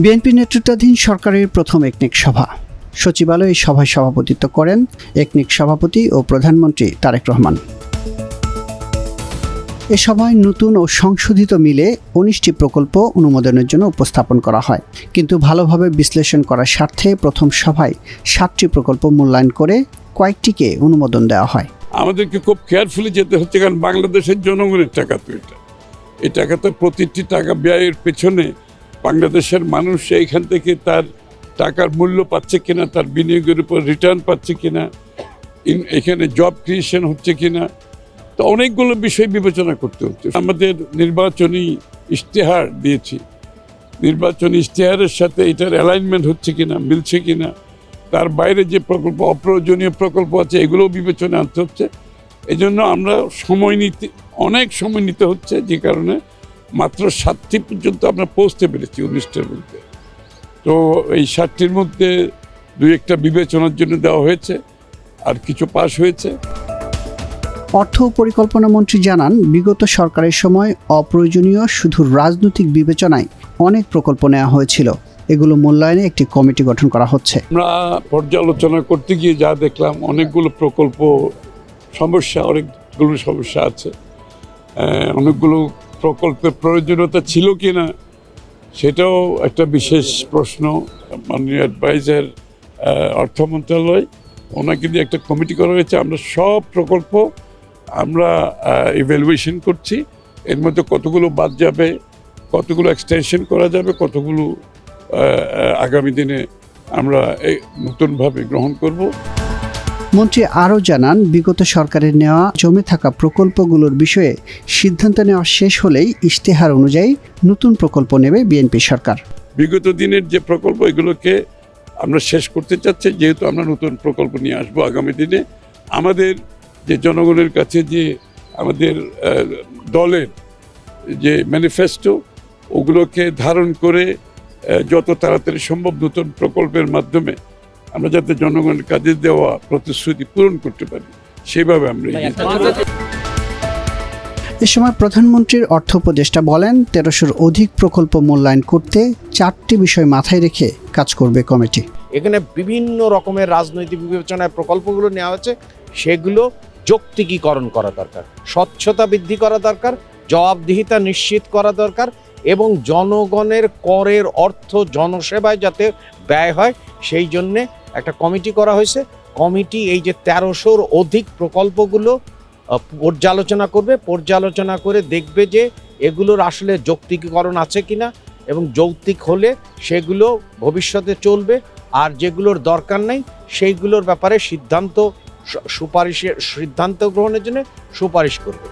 BNP নেতৃত্বাধীন সরকারের প্রথম একনেক সভা। সচিবালয়ে সভায় সভাপতিত্ব করেন একনেক সভাপতি ও প্রধানমন্ত্রী তারেক রহমান। এ সভায় নতুন ও সংশোধিত মিলে ১৯টি প্রকল্প অনুমোদনের জন্য উপস্থাপন করা হয়, কিন্তু ভালোভাবে বিশ্লেষণ করার স্বার্থে প্রথম সভায় ৭টি প্রকল্প মূল্যায়ন করে কয়েকটিকে অনুমোদন দেওয়া হয়। আমাদেরকে খুব কেয়ারফুলি যেতে হচ্ছে, কারণ বাংলাদেশের জনগণের টাকা তো এই টাকা তো প্রতিটি টাকা ব্যয়ের পেছনে বাংলাদেশের মানুষ এইখান থেকে তার টাকার মূল্য পাচ্ছে কিনা, তার বিনিয়োগের উপর রিটার্ন পাচ্ছে কিনা, এখানে জব ক্রিয়েশন হচ্ছে কিনা, তো অনেকগুলো বিষয় বিবেচনা করতে হচ্ছে। আমাদের নির্বাচনী ইশতেহার দিয়েছি, নির্বাচনী ইশতেহারের সাথে এটার অ্যালাইনমেন্ট হচ্ছে কিনা, মিলছে কিনা, তার বাইরে যে প্রকল্প, অপ্রয়োজনীয় প্রকল্প আছে, এগুলোও বিবেচনা আনতে হচ্ছে। এই জন্য আমরা অনেক সময় নিতে হচ্ছে, যে কারণে মাত্র 7টি পর্যন্ত আমরা পৌঁছতে পেরেছি 19টার মধ্যে। তো এই 7টির মধ্যে 2-1টা বিবেচনার জন্য দেওয়া হয়েছে, আর কিছু পাস হয়েছে। অর্থ ও পরিকল্পনা মন্ত্রী জানান, বিগত সরকারের সময় অপ্রয়োজনীয় শুধু রাজনৈতিক বিবেচনায় অনেক প্রকল্প নেওয়া হয়েছিল। এগুলো মূল্যায়নে একটি কমিটি গঠন করা হচ্ছে। আমরা পর্যালোচনা করতে গিয়ে যা দেখলাম, অনেকগুলো প্রকল্প অনেকগুলো সমস্যা আছে। অনেকগুলো প্রকল্পের প্রয়োজনীয়তা ছিল কিনা সেটাও একটা বিশেষ প্রশ্ন। মাননীয় অ্যাডভাইজার অর্থ মন্ত্রণালয়, ওনাকে দিয়ে একটা কমিটি করা হয়েছে। আমরা সব প্রকল্প আমরা ইভ্যালুয়েশন করছি, এর মধ্যে কতগুলো বাদ যাবে, কতগুলো এক্সটেনশন করা যাবে, কতগুলো আগামী দিনে আমরা নতুনভাবে গ্রহণ করব। মন্ত্রী আরও জানান, বিগত সরকারের নেওয়া জমে থাকা প্রকল্পগুলোর বিষয়ে সিদ্ধান্ত নেওয়া শেষ হলেই ইশতেহার অনুযায়ী নতুন প্রকল্প নেবে বিএনপি সরকার। বিগত দিনের যে প্রকল্প, এগুলোকে আমরা শেষ করতে চাচ্ছি, যেহেতু আমরা নতুন প্রকল্প নিয়ে আসবো আগামী দিনে। আমাদের যে জনগণের কাছে যে আমাদের দলের যে ম্যানিফেস্টো, ওগুলোকে ধারণ করে যত তাড়াতাড়ি সম্ভব নতুন প্রকল্পের মাধ্যমে আমরা যাতে জনগণের কাজে দেওয়া প্রতিশ্রুতি পূরণ করতে পারি, সেভাবে আমরা এ সময় প্রধানমন্ত্রীর অর্থ উপদেষ্টা বলেন, 1300-র অধিক প্রকল্প মূল্যায়ন করতে 4টি বিষয় মাথায় রেখে কাজ করবে কমিটি। এখানে বিভিন্ন রকমের রাজনৈতিক বিবেচনায় প্রকল্পগুলো নেওয়া হয়েছে, সেগুলো যৌক্তিকীকরণ করা দরকার, স্বচ্ছতা বৃদ্ধি করা দরকার, জবাবদিহিতা নিশ্চিত করা দরকার, এবং জনগণের করের অর্থ জনসেবায় যাতে ব্যয় হয়, সেই জন্যে একটা কমিটি করা হয়েছে। কমিটি এই যে 1300-র অধিক প্রকল্পগুলো পর্যালোচনা করে দেখবে যে এগুলোর আসলে যৌক্তিকীকরণ আছে কিনা, এবং যৌক্তিক হলে সেগুলো ভবিষ্যতে চলবে, আর যেগুলোর দরকার নেই সেইগুলোর ব্যাপারে সিদ্ধান্ত গ্রহণের জন্য সুপারিশ করবে।